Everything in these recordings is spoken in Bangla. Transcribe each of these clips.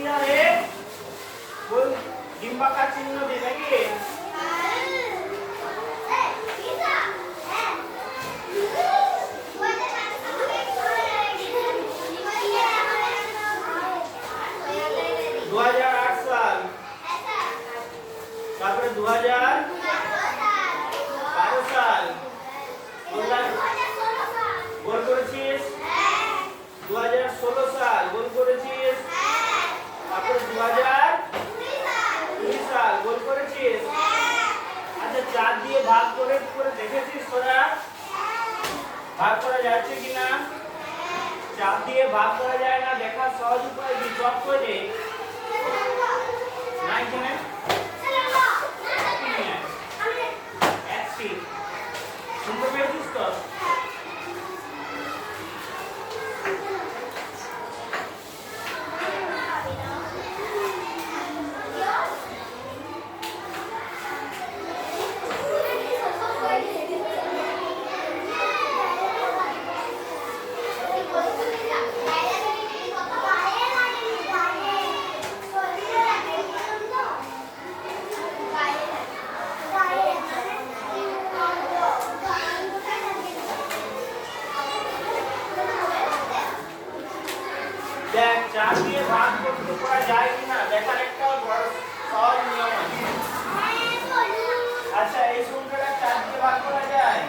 ধারে গোল ডিম্বাকার চিহ্ন দিয়ে নাকি সাল তারপরে 2012 সাল গোল করেছিস 2016 সাল গোল করেছিস তারপরে 2020 সাল গোল করেছিস আচ্ছা 4 দিয়ে ভাগ করে দেখেছিস তোরা ভাগ করা যাচ্ছে কিনা 4 দিয়ে ভাগ করা যায় না দেখার সহজ উপায় কি চক করে নাই কিনা শুনতে পেয়েছিস তো দেখ 4 দিয়ে ভাগ করতে করা যায় কিনা দেখার একটা বড় সহজ নিয়ম আছে আচ্ছা এই সংখ্যাটা 4 দিয়ে ভাগ করা যায়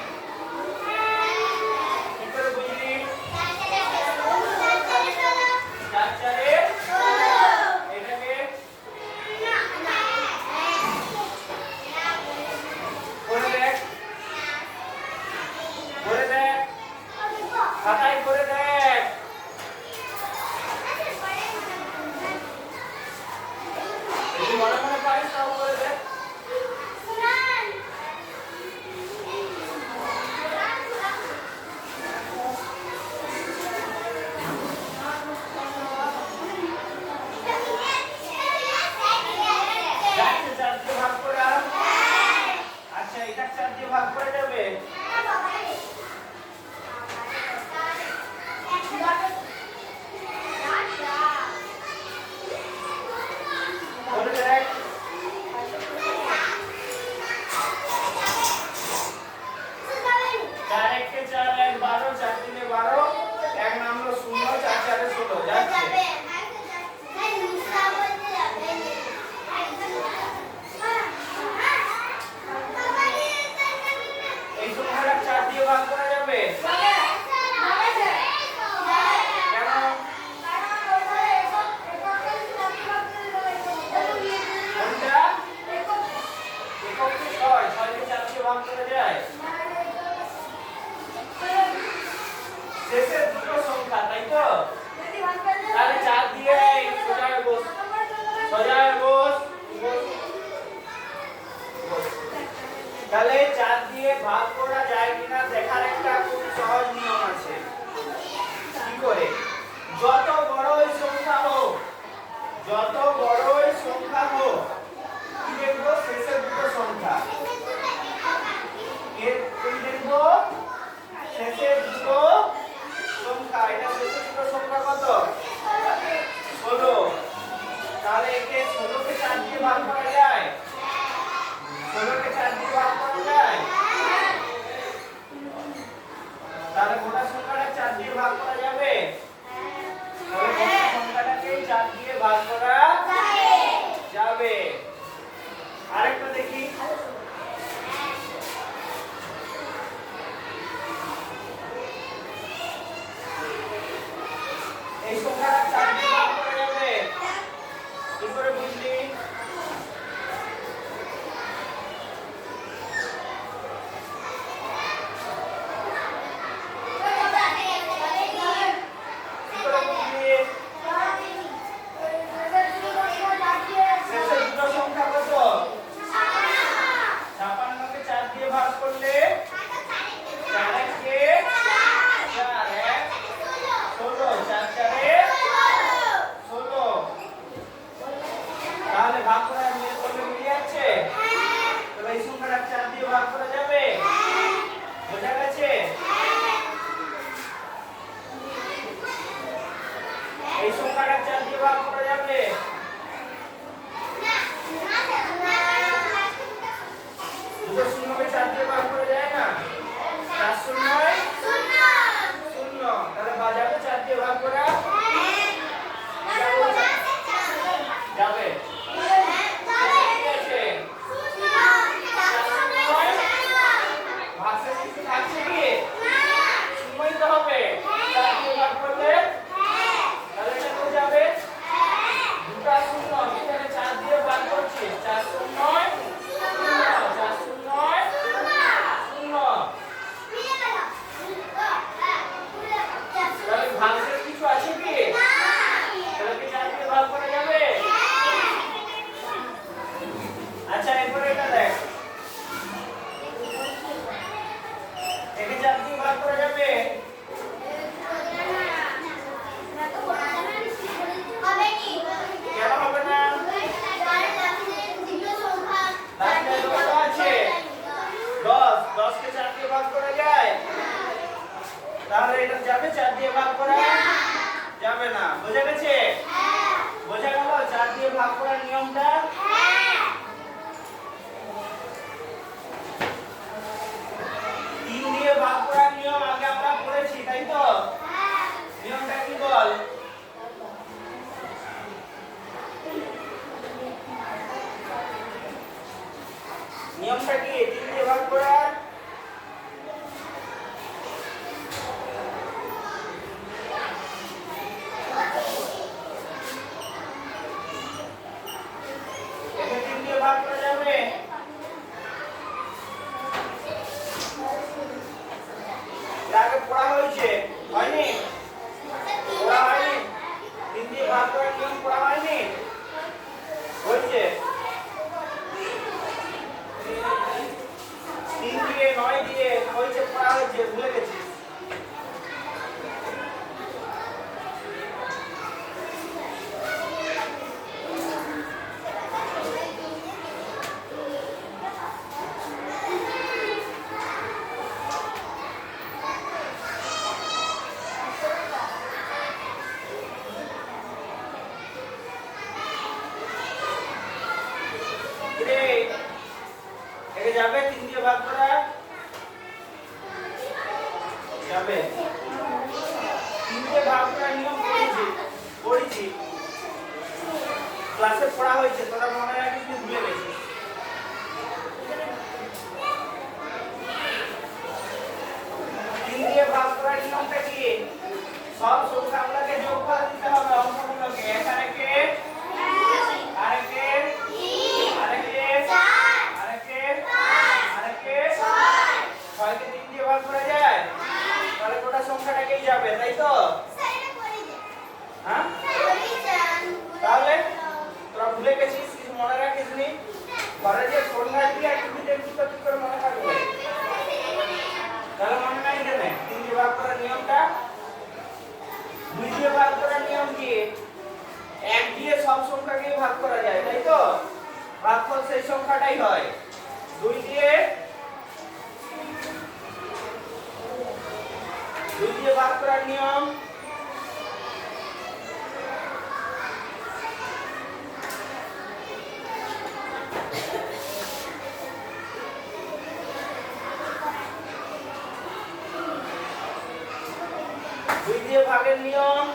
কি করে বুঝলি 4 4 এ 16 এটাকে করে দেখ খাতায় করে দেখ মনে মনে পারিস তাও করে দেখ ভাগ করা আচ্ছা এটা 4 দিয়ে ভাগ করে যাবে ভাগ করা যাবে ভাগ করা যায় শেষের দুটো সংখ্যা তাই তো তাহলে 4 দিয়ে সোজা বস তাহলে 4 দিয়ে ভাগ করা যায় কিনা দেখার একটা খুব সহজ নিয়ম আছে কি করে যত বড়ই সংখ্যা হোক কি দেখবো শেষের দুটো সংখ্যা এর কি দেখবো শেষের দুটো সংখ্যা এটা শেষের দুটো সংখ্যা কত 16 তাহলে একে 16 কে 4 দিয়ে ভাগ করা যায় 16 কে 4 দিয়ে ভাগ করা যায় তাহলে গোটা সংখ্যাটা 4 দিয়ে ভাগ করা যাবে তাহলে গোটা সংখ্যাটাকে 4 দিয়ে ভাগ করা যাবে আরেকটা দেখি এই সংখ্যাটা 4 দিয়ে ভাগ করা যাবে কি করে বুঝলি নিয়মটা কি? 3 দিয়ে ভাগ করার একে 3 দিয়ে ভাগ করা যাবে? আগে পড়া হয়েছে, হয়নি? পড়া হয়নি? 3 দিয়ে ভাগ করার নিয়ম পড়া হয়নি? হয়েছে? 3 দিয়ে 9 দিয়ে হয়েছে, পড়া হয়েছে, ভুলে গেছিস? একে যাবে 3 দিয়ে ভাগ করা যাবে? 3 দিয়ে ভাগ করার নিয়ম পড়েছি ক্লাসে পড়া হয়েছে, তোরা মনে রাখিস নি, ভুলে গেছিস? 3 দিয়ে ভাগ করার নিয়মটা কি? সব সংখ্যাগুলোকে যোগফল দিতে হবে, অঙ্কগুলোকে। এখানে কে আরেকে আরেকে আরেকে আরেকে 6 কে 3 দিয়ে ভাগ করা যায়? তাহলে গোটা সংখ্যাটাকেই যাবে, তাই তো? হ্যাঁ, তাহলে তোরা ভুলে গেছিস, কিছু মনে রাখিস নি? ঘরে যে ফোন ঘাটবি আর টিভি দেখবি তো কি করে মনে থাকবে? তাহলে মনে নাই কেন 3 দিয়ে ভাগ করার নিয়মটা? 2 দিয়ে ভাগ করার নিয়ম কি? 1 দিয়ে সব সংখ্যাকে ভাগ করা যায়, তাই তো? ভাগফল সেই সংখ্যাটাই হয়। 2 দিয়ে ভাগ করার নিয়ম ভাগের নিয়ম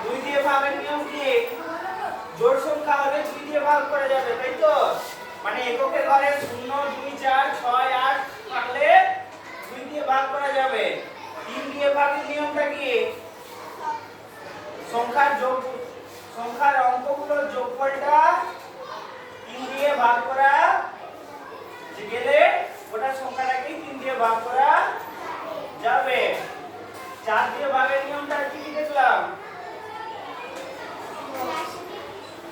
2 দিয়ে ভাগের নিয়ম কি? জোড় সংখ্যা হলে 2 দিয়ে ভাগ করা যাবে, তাই তো? মানে এককের ঘরে 0 2 4 6 8 থাকলে 2 দিয়ে ভাগ করা যাবে। 3 দিয়ে ভাগের নিয়মটা কি? সংখ্যার অঙ্কগুলোর যোগফলটা 3 দিয়ে ভাগ করা গেলে ওটা সংখ্যাটাকে 3 দিয়ে ভাগ করা যাবে। 4 দিয়ে ভাগের নিয়মটা কি দেখলাম?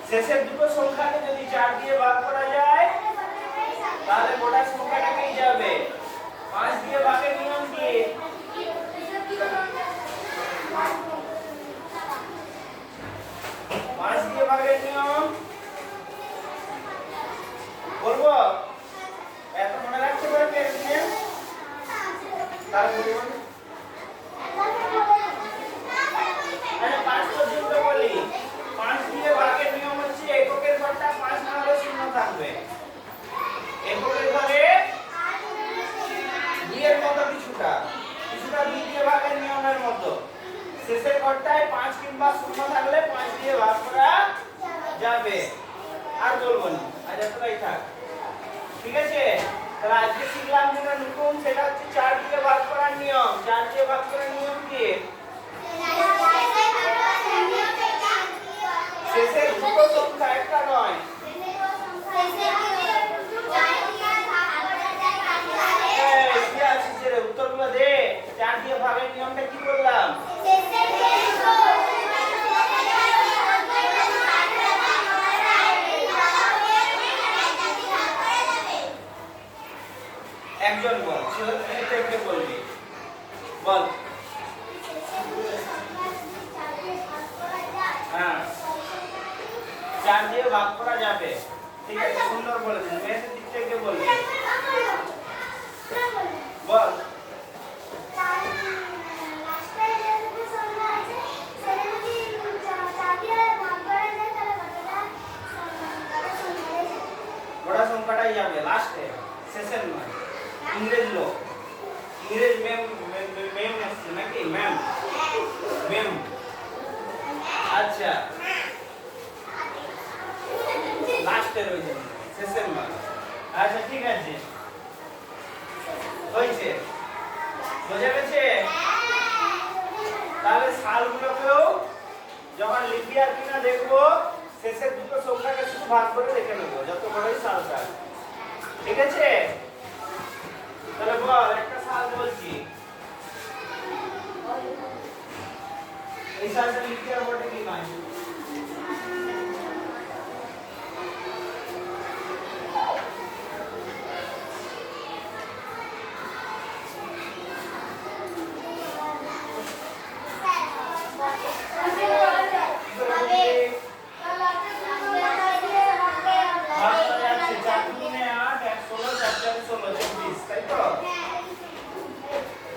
শেষের দুটো সংখ্যাকে যদি 4 দিয়ে ভাগ করা যায় তাহলে গোটা সংখ্যাটাকেই যাবে। 5 দিয়ে ভাগের নিয়ম কি? 5 দিয়ে ভাগের নিয়ম বলবো? এত মনে রাখতে পারবে এখানে? তার বলুন। আরে 5 পর্যন্ত বলি। 5 দিয়ে ভাগের নিয়ম হচ্ছে এককের ঘরটা 5 না হলে শূন্য থাকবে। এককের ঘরে 2 এর মতো কিছুটা 2 দিয়ে ভাগের নিয়মের মতো। শেষের ঘরটায় 5 কিংবা শূন্য থাকলে 5 দিয়ে ভাগ করা যাবে। আর বলবো না, আজ এতটাই থাক, ঠিক আছে? তাহলে আজকে শিখলাম যেটা নতুন, সেটা হচ্ছে 4 দিয়ে ভাগ করার নিয়ম। 4 দিয়ে ভাগ করার নিয়ম কি? শেষের দুটো সংখ্যা, একটা নয়। উত্তরগুলো দে। 4 দিয়ে ভাগের নিয়মটা কি বললাম? একজন বল, ছেলে বলবি, বল। হ্যাঁ, 4 দিয়ে ভাগ করা যাবে, ঠিক আছে, সুন্দর বলেছেন। মেয়েদের দিক থেকে বলবি, বল। বড় সংখ্যাটাই যাবে লাস্টে, শেষের নয়। ইংরেজ লোক ইংরেজি ম্যাম ম্যাম আসছে নাকি ম্যাম ম্যাম আচ্ছা লাস্টের ওই জন্য শেষের মান আচ্ছা ঠিক আছে হয়েছে বোঝা গেছে তাহলে সালগুলোকেও যখন লিপিয়ার কিনা দেখবো শেষের দুটো সংখ্যাকে শুধু ভাগ করে দেখে নেবো যত বড়ই সালটা ঠিক আছে তাহলে বল একটা সাল বলছি এই সালটা লিপিয়ার বোর্ডে কি মান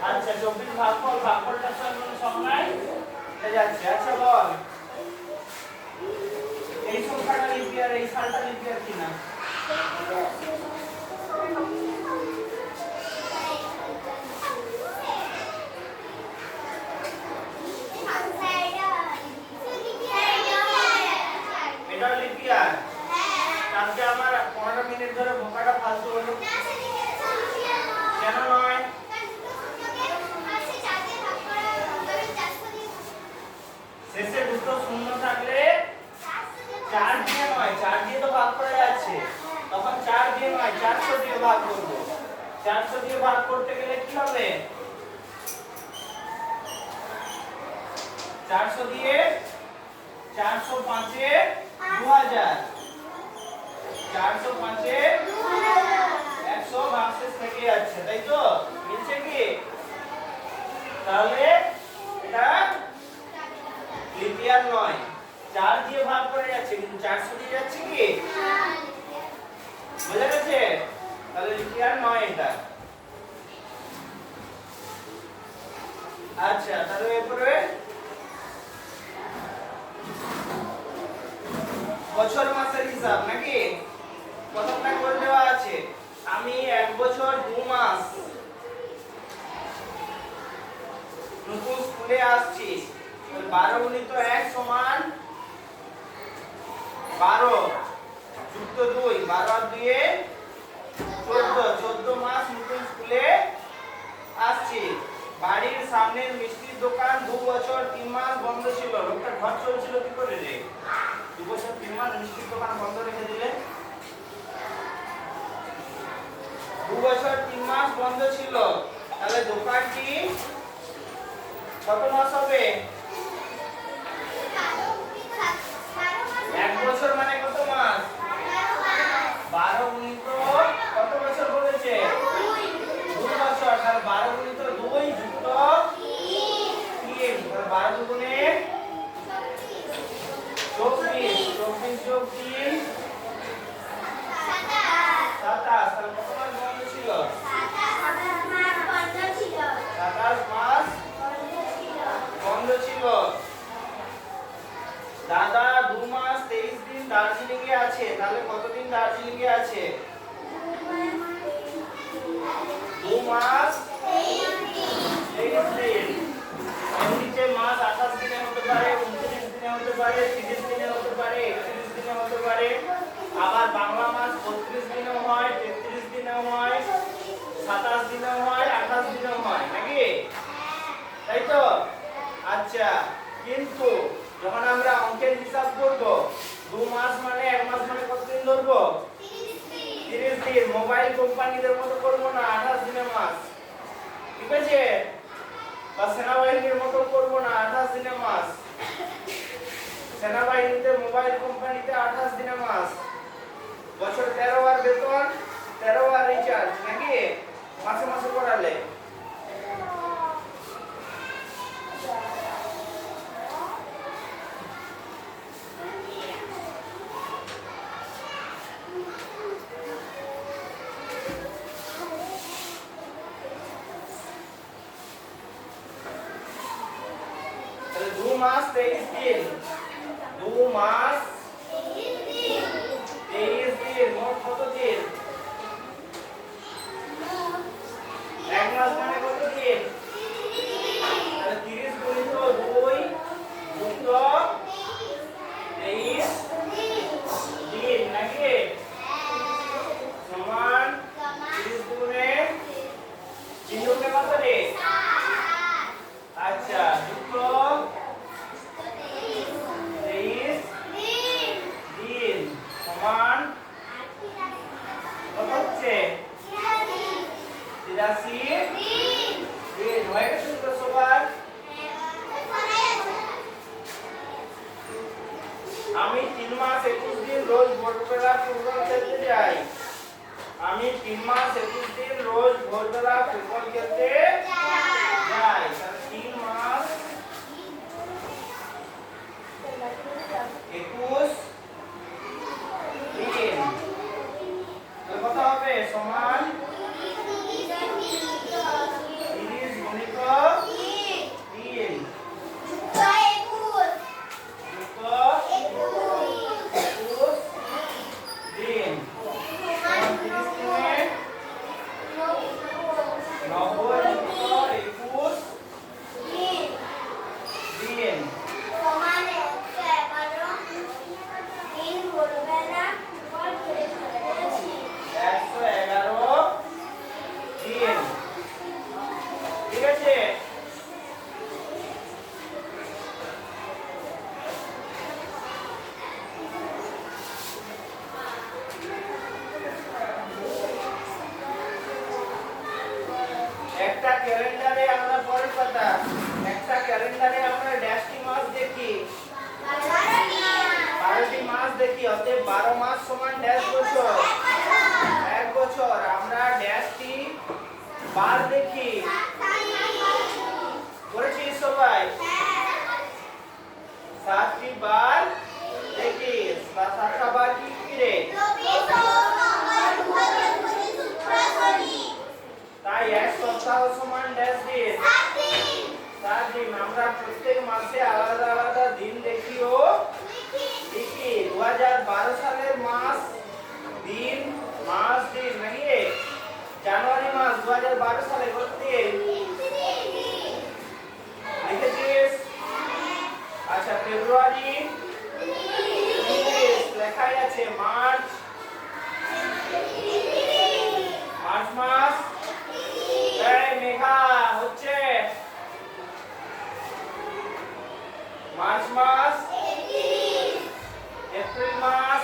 আচ্ছা 24 ভাগফলটা সংখ্যায় যাচ্ছে আচ্ছা বল এই সংখ্যাটা লিপিয়ার এই সালটা লিপিয়ার কিনা এটা লিপিয়ার আজকে আমার 15 মিনিট ধরে ভোকাটা ফালতু হলো কেন নয় শেষে দুটো শূন্য থাকলে 4 দিয়ে নয় 4 দিয়ে তো ভাগ করা যাচ্ছে তখন 4 দিয়ে নয় 400 দিয়ে ভাগ করব 400 দিয়ে ভাগ করতে গেলে কি হবে 400 দিয়ে 405 এ 2000 405 এ 100 ভাগশেষ থেকে যাচ্ছে তাই তো মিলছে কি তাহলে এটা লিপিয়ার নয় 4 দিয়ে ভাগ করে যাচ্ছে কিন্তু 400 দিয়ে যাচ্ছে কি বোঝা গেছে তাহলে লিপিয়ার নয় এটা আচ্ছা তাহলে এরপরে বছর মাসের হিসাব নাকি প্রথমটা করে দেওয়া আছে আমি 1 বছর 2 মাস নতুন স্কুলে আসছি 12 গুণিত 1 সমান 12 যুক্ত 2 12 আর 2 এ 14 মাস নতুন স্কুলে আসছি বাড়ির সামনের মিষ্টির দোকান 2 বছর 3 মাস বন্ধ ছিল লোকটা ঘর চলছিল কি করে রে 2 বছর 3 মাস মিষ্টির দোকান বন্ধ রেখে দিলে 2 বছর 3 মাস বন্ধ ছিল তাহলে দোকানটি কত মাস হবে 1 বছর মানে কত মাস 12 গুণিত কত বছর বলেছে 2 বছর তাহলে 12 গুণিত 2 যুক্ত 3 তাহলে 12 দুগুণে 24 24 যোগ 3 27 তাহলে কত মাস বন্ধ ছিল 27 মাস বন্ধ ছিল দাদা 2 মাস 23 দিন দার্জিলিং এ আছে তাহলে কতদিন দার্জিলিং এ আছে 2 মাস 23 দিন এমনিতে মাস 28 দিনে হতে পারে 29 দিনে হতে পারে 30 দিনে হতে পারে 31 দিনে হতে পারে আবার বাংলা মাস 32 দিনেও হয় 33 দিনেও হয় 27 দিনেও হয় 28 দিনেও হয় নাকি তাই তো আচ্ছা কিন্তু যখন আমরা অঙ্কের হিসাব করব 2 মাস মানে 1 মাস মানে কতদিন ধরবো 30 দিন মোবাইল কোম্পানিদের মতো করব না 28 দিনের মাস ঠিক আছে বা সেনাবাহিনীর মতো করব না 28 দিনের মাস সেনাবাহিনীতে মোবাইল কোম্পানিতে 28 দিনের মাস বছর 13 বার বেতন 13 বার রিচার্জ নাকি মাসে মাসে করালে তাহলে 2 মাস 23 দিন 2 মাস 23 দিন মোট কত দিন 1 মাস মানে কত 3 মাস 21 দিন রোজ ভোরবেলা ফুটবল খেলতে যায়। 3 মাস 21 দিন কত হবে সমান 30 গুণিত 3 একটা ক্যালেন্ডারে আমরা পরের কথা একটা ক্যালেন্ডারে আমরা ড্যাশটি মাস দেখি 12টি মাস দেখি অতএব 12 মাস সমান ড্যাশ বছর 1 বছর আমরা ড্যাশটি বার দেখি করেছি সবাই 7টি বার দেখি 7টা বার কি কি রে তাই এক সপ্তাহ সমান ড্যাশ দিন 7 দিন আমরা প্রত্যেক মাসে আলাদা আলাদা দিন দেখি ও লিখি 2012 সালের মাস দিন নাকি জানুয়ারি মাস 2012 সালে কত দিন লিখেছিস আচ্ছা ফেব্রুয়ারি লেখাই আছে মার্চ মাস এই মেঘা হচ্ছে মার্চ মাস এপ্রিল মাস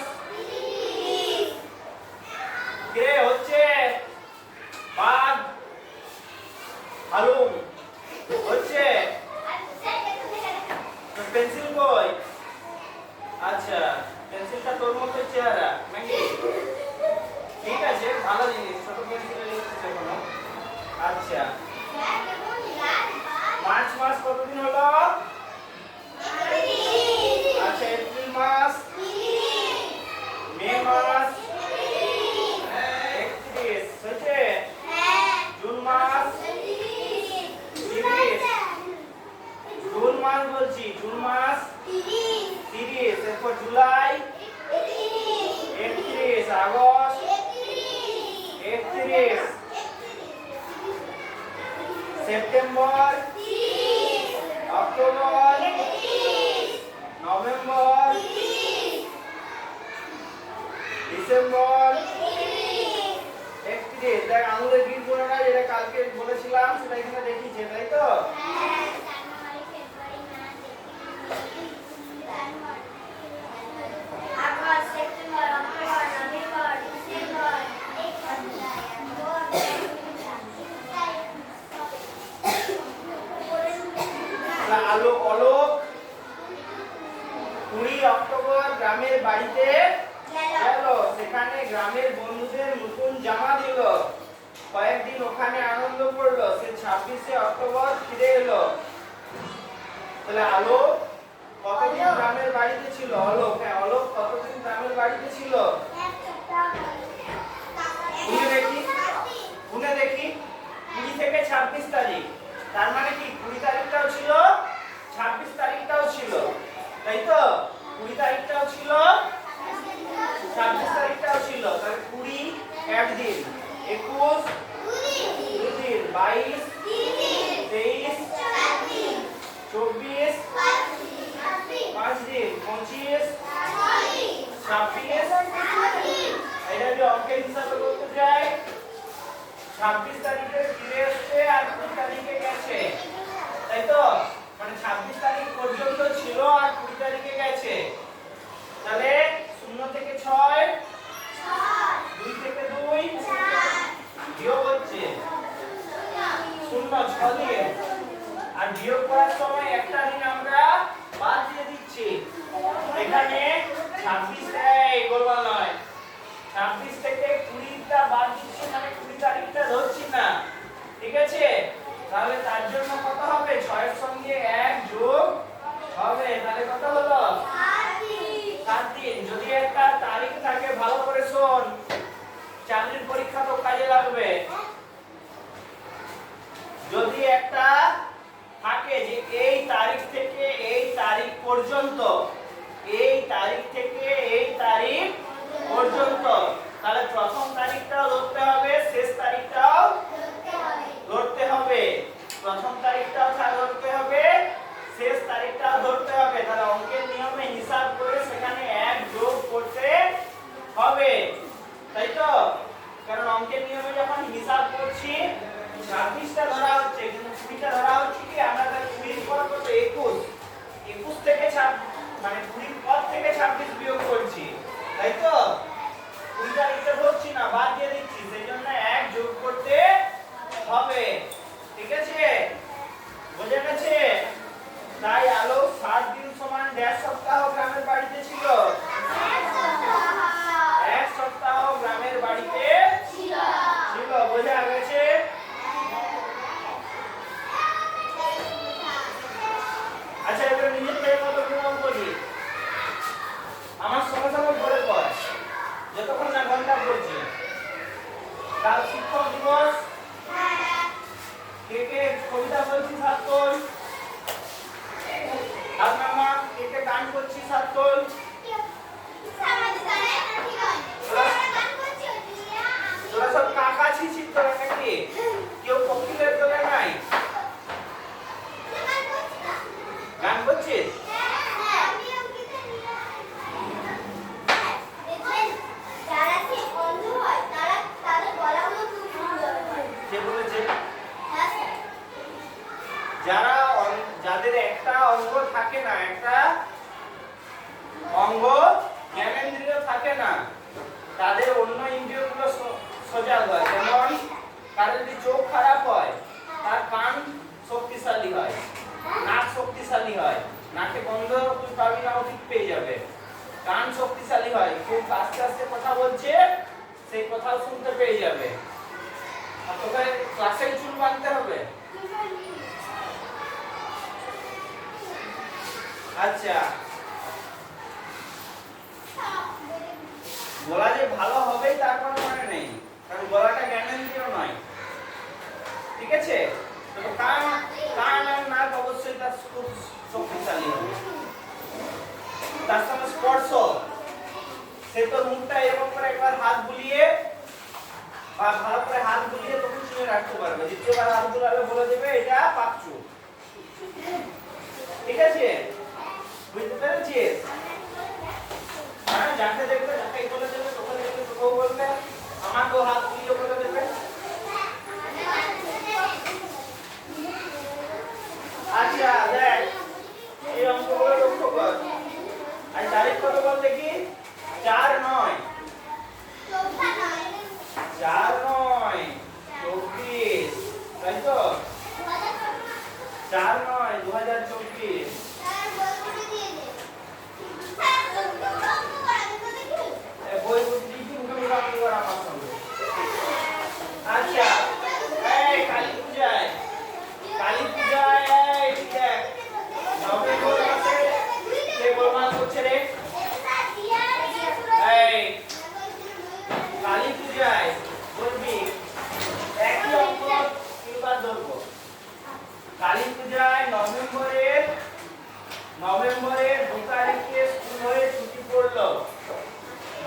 কে হচ্ছে বাঘ হালুম হচ্ছে পেন্সিল কই আচ্ছা পেন্সিলটা তোর মতো চেহারা নাকি ঠিক আছে ভালো জিনিস ছোট পেন্সিলে লিখতে কোনো আচ্ছা মার্চ মাস কতদিন হলো আচ্ছা এপ্রিল মাস মে মাস 31 হচ্ছে জুন মাস 30 জুন মাস বলছি জুন মাস 30 এরপর July 31 August 31 September October November December 31 দেখ আঙুলের গিট বলে না যেটা কালকে বলেছিলাম সেটা এখানে দেখিছে তাই তো August September October November December Alok Alok 20 October গ্রামের বাড়িতে গেল সেখানে গ্রামের বন্ধুদের নতুন জামা দিল কয়েকদিন ওখানে আনন্দ করলো সে 26শে অক্টোবর ফিরে এলো তাহলে আলোক কতদিন গ্রামের বাড়িতে ছিল অলোক হ্যাঁ অলোক কতদিন গ্রামের বাড়িতে ছিল গুনে দেখি 20 থেকে 26 তারিখ তার মানে কি 20 তারিখটাও ছিল 26 তারিখটাও ছিল তাই তো 20 তারিখটাও ছিল 26 তারিখটাও ছিল তাহলে 20 একদিন 21 দুদিন 22 23 24 5 দিন 25 26 এটা যদি অঙ্কের হিসাবে করতে যাই 26 তারিখে ফিরে আসছে আর 20 তারিখে গেছে তাই তো মানে 26 তারিখ পর্যন্ত ছিল আর 20 তারিখে গেছে তাহলে 0 থেকে 6 2 থেকে 2 বিয়োগ হচ্ছে 0 6 দিয়ে আর বিয়োগ করার সময় একটা দিন আমরা বাদ দিয়ে দিচ্ছি এখানে 26 এই গোলমাল নয় 26 থেকে 20টা বাদ দিচ্ছি মানে তারিখটা ধরছি না, ঠিক আছে? তাহলে তার জন্য কত হবে? 6 এর সঙ্গে 1 যোগ হবে, তাহলে কত হলো? 7 দিন। যদি একটা তারিখ থাকে, ভালো করে শোন, চাকরির পরীক্ষা তো কাজে লাগবে। যদি একটা থাকে যে এই তারিখ থেকে এই তারিখ পর্যন্ত, এই তারিখ থেকে এই তারিখ পর্যন্ত, তাহলে প্রথম তারিখটাও ধরতে হবে, শেষ তারিখটাও ধরতে হবে। প্রথম তারিখটাও ধরতে হবে, শেষ তারিখটাও ধরতে হবে। তাহলে অঙ্কের নিয়মে হিসাব করে সেখানে 1 যোগ করতে হবে, তাই তো? কারণ অঙ্কের নিয়মে যখন হিসাব করছি 26টা ধরা হচ্ছে, কিন্তু 20টা ধরা হচ্ছে কি? আমরা তাহলে 20 পর কত? 21, 21 থেকে মানে 20 পর থেকে 26 বিয়োগ করছি, তাই তো? 20 তারিখটা ধরছি না, বাদ দিয়ে দিচ্ছি, সেজন্য 1 যোগ করতে হবে, ঠিক আছে? বোঝা গেছে? তাই আলো 7 দিন সমান 1.5 সপ্তাহ গ্রামের বাড়িতে ছিল। 1 সপ্তাহ গ্রামের বাড়িতে ছিল। বোঝা গেছে? আচ্ছা, এবার নিজের থেকে কত প্রমাণ করি? আমার সঙ্গে সঙ্গে বলে পড়, যতক্ষণ না ঘন্টা পড়ছি। কাল শিক্ষক দিবস, কে কে কবিতা বলছি 7 তোল? আর মামা কে কে গান করছি 7 তোল? তোরা সব কাকা ছিছি তোরা নাকি? কেউ কোকিলের তোরা নাই? গান করছিস? যারা যাদের একটা অঙ্গ থাকে না, একটা অঙ্গ জ্ঞানেন্দ্রিয় থাকে না, তাদের অন্য ইন্দ্রিয়গুলো সজাগ হয়। যেমন কারো যদি চোখ খারাপ হয়, তার কান শক্তিশালী হয়, নাক শক্তিশালী হয়, নাকে গন্ধ তুই পাবি না, ঠিক পেয়ে যাবে। কান শক্তিশালী হয়, খুব আস্তে আস্তে কথা বলছে, সেই কথাও শুনতে পেয়ে যাবে। আর তোকে ক্লাসে চুল বাঁধতে হবে। আচ্ছা, গলা যে ভালো হবেই তার কোনো মানে নেই, কারণ গলাটা জ্ঞানেন্দ্রিয় নয়, ঠিক আছে? তো কান আর নাক অবশ্যই তার খুব শক্তিশালী হবে। তার সঙ্গে স্পর্শ, সে তো মুখটা এরকম করে একবার হাত বুলিয়ে বা ভালো করে হাত বুলিয়ে তখন শুনে রাখতে পারবে। দ্বিতীয়বার হাত বুলালে বলে দেবে এটা পাকচু, ঠিক আছে? বুঝতে পেরেছিস? হ্যাঁ, যাকে দেখবে যাকে বলে দেবে, তোকে দেখবে তোকেও বলবে, আমাকেও হাত বুলিয়ে বলে দেবে। আচ্ছা দেখ, এই অঙ্কগুলো লক্ষ্য কর। আর তারিখ কত বল দেখি? 4/9, 4/9/24, তাই তো? 4/9/2024। বই বুঝি কি মুখে মুখে কর আমার সঙ্গে। আচ্ছা, এই কালী পূজায় এই দেখ, নভেম্বর মাসে কে গোলমাল করছে রে? এই কালী পূজায় বলবি একই অঙ্ক কিবার ধরবো। কালী পূজায় নভেম্বরের 2 তারিখে স্কুল হয়ে ছুটি পড়লো।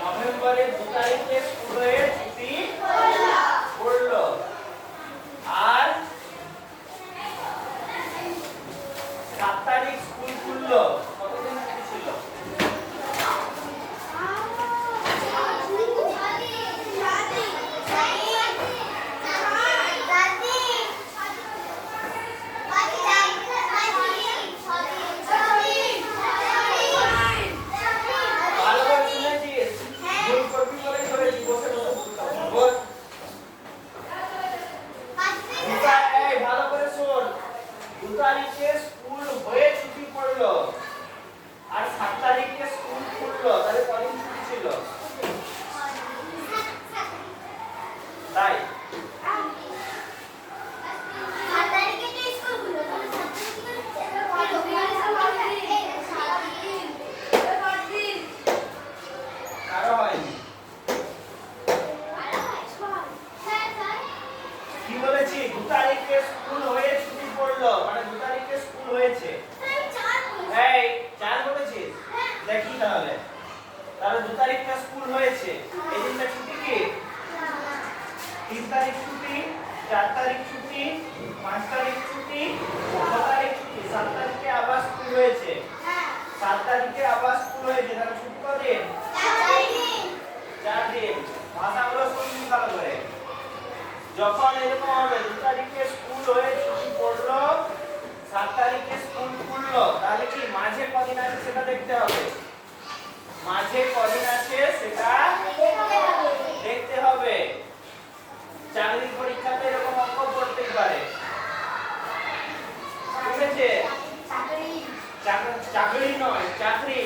নভেম্বরের 2 তারিখে স্কুল হয়ে ছুটি পড়লো। আর 7 তারিখ স্কুল খুললো। কতদিন ছুটি ছিল? ভালো করে শুনেছিস? ভুল করবি বলে ধরেছি। তারিখে স্কুল হয়ে ছুটি পড়লো, মানে 2 তারিখে স্কুল হয়েছে। এই 4 বলেছিস? দেখি তাহলে 2 তারিখে স্কুল হয়েছে, এই দিনটা ছুটি কি? 3 তারিখ ছুটি, 4 তারিখ ছুটি, 5 তারিখ ছুটি, 6 তারিখ ছুটি, 7 তারিখে আবার স্কুল হয়েছে। 7 তারিখে আবার স্কুল হয়েছে, তাহলে ছুটি কদিন? 4 দিন। ভাষাগুলো শুনবি ভালো করে। যখন এরকম হবে 2 তারিখে স্কুল হয়ে ছুটি পড়লো, 7 তারিখে স্কুল খুললো, তাহলে কি মাঝে কদিন আছে সেটা দেখতে হবে। মাঝে কদিন আছে সেটা দেখতে হবে। চাকরির পরীক্ষাতে এরকম অঙ্ক করতেই পারে, ঠিক আছে? চাকরি নয়, চাকরি।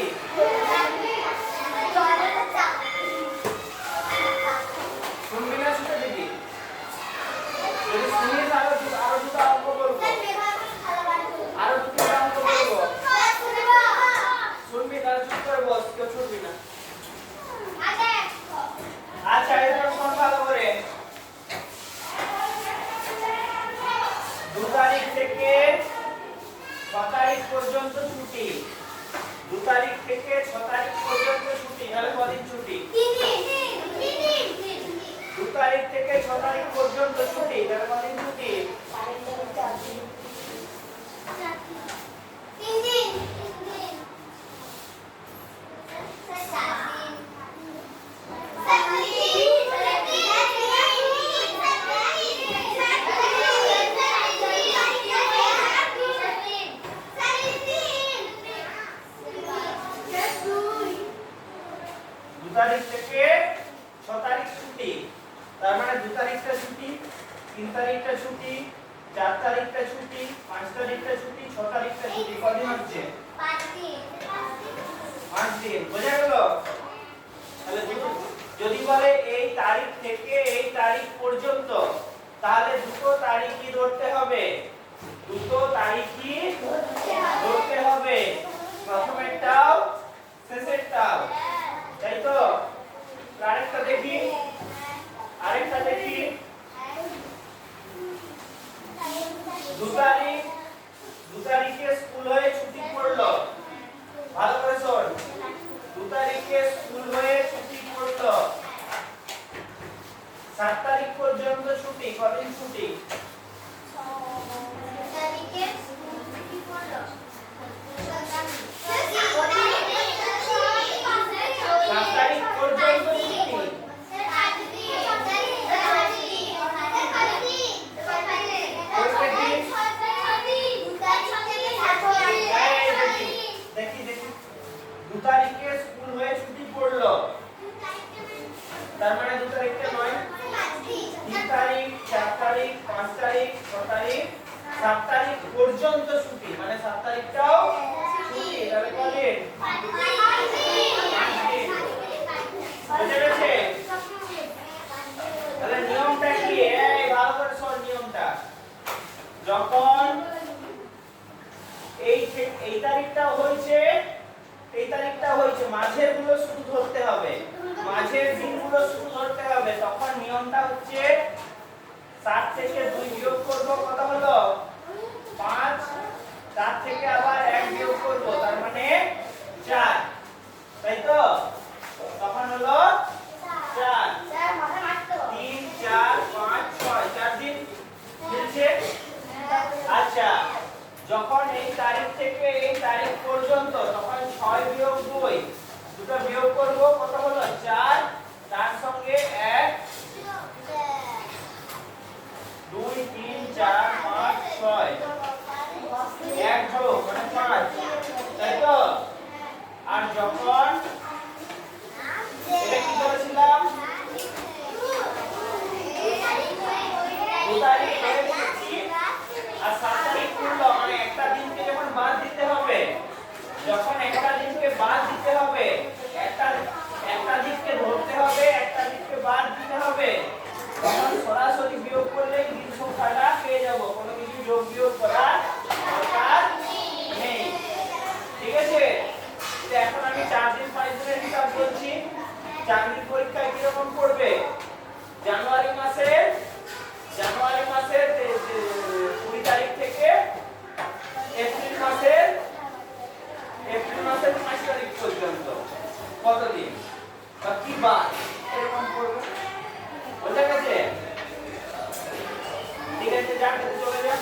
শুনবি না সেটা দেখি, যদি শুনিস আরো দুটো অঙ্ক করবো, আরো দুটো অঙ্ক করবো। শুনবি তাহলে চুপ করে বস, কেউ শুনবি না। আচ্ছা এরকম শোন ভালো করে। 2 তারিখ থেকে 6 তারিখ পর্যন্ত ছুটি, 2 তারিখ থেকে 6 তারিখ পর্যন্ত ছুটি, তাহলে কদিন ছুটি? 2 তারিখ থেকে 6 তারিখ পর্যন্ত ছুটি, তাহলে কদিন ছুটি? 2 তারিখ থেকে 6 তারিখ ছুটি, তার মানে 2 তারিখটা ছুটি, 3 তারিখটা ছুটি, 4 তারিখটা ছুটি, 5 তারিখটা ছুটি, 6 তারিখটা ছুটি, কদিন হচ্ছে? 5 দিন। বোঝা গেল? তাহলে যদি বলে এই তারিখ থেকে এই তারিখ পর্যন্ত, তাহলে দুটো তারিখই ধরতে হবে, দুটো তারিখই ধরতে হবে, প্রথমেরটাও শেষেরটাও, তাই তো? আরেকটা দেখি, আরেকটা দেখি। 2 তারিখে স্কুল হয়ে ছুটি পড়লো, ভালো করে শোন। 2 তারিখে স্কুল হয়ে ছুটি পড়লো, 7 তারিখ পর্যন্ত ছুটি, কদিন ছুটি? 7 তারিখ পর্যন্ত ছুটি। দেখি দেখি, 2 তারিখে স্কুল হয়ে ছুটি পড়লো, তার মানে 2 তারিখটা নয়, 3 তারিখ, 4 তারিখ, 5 তারিখ, 6 তারিখ, 7 তারিখ পর্যন্ত ছুটি, মানে 7 তারিখটাও ছুটি, তাহলে কদিন? 5 দিন। বুঝে গেছে? তাহলে নিয়মটা কি? এই ভালো করে শোন নিয়মটা। যখন এই তারিখটা হয়েছে, এই তারিখটা হয়েছে, মাঝের গুলো শুধু ধরতে হবে, মাঝের দিনগুলো শুধু ধরতে হবে, তখন নিয়মটা হচ্ছে 7 থেকে 2 বিয়োগ করব, কত হলো? 5, 7 থেকে আবার 1 বিয়োগ করব, তার মানে 4, তাই তো? তখন হলো 4, 3, 4, 5, 6, 4 দিন মিলছে। আচ্ছা, যখন এই তারিখ থেকে এই তারিখ পর্যন্ত, তখন 6 বিয়োগ 2, দুটো বিয়োগ করব, কত হলো? 4, তার সঙ্গে 1, 2, 3, 4, 5, 6, 1 যোগ মানে 5, তাই তো? আর যখন এটা কি করেছিলাম? 2 তারিখ হয়ে ছুটি আর 7 তারিখ পড়লো, মানে একটা দিনকে যখন বাদ দিতে হবে, যখন একটা দিনকে বাদ দিতে হবে, একটা দিনকে ধরতে হবে, একটা দিনকে বাদ দিতে হবে, তখন সরাসরি বিয়োগ করলে দিন সংখ্যাটা পেয়ে যাব, কোনো কিছু যোগ বিয়োগ করার দরকার নেই, ঠিক আছে? তো এখন আমি 4 দিন 5 দিনের হিসাব বলছি। চাকরির পরীক্ষায় কিরকম পড়বে? জানুয়ারি মাসে কতদিন বা কি বার এরকম করবে। বোঝা গেছে? ঠিক আছে, যা খেতে চলে যা।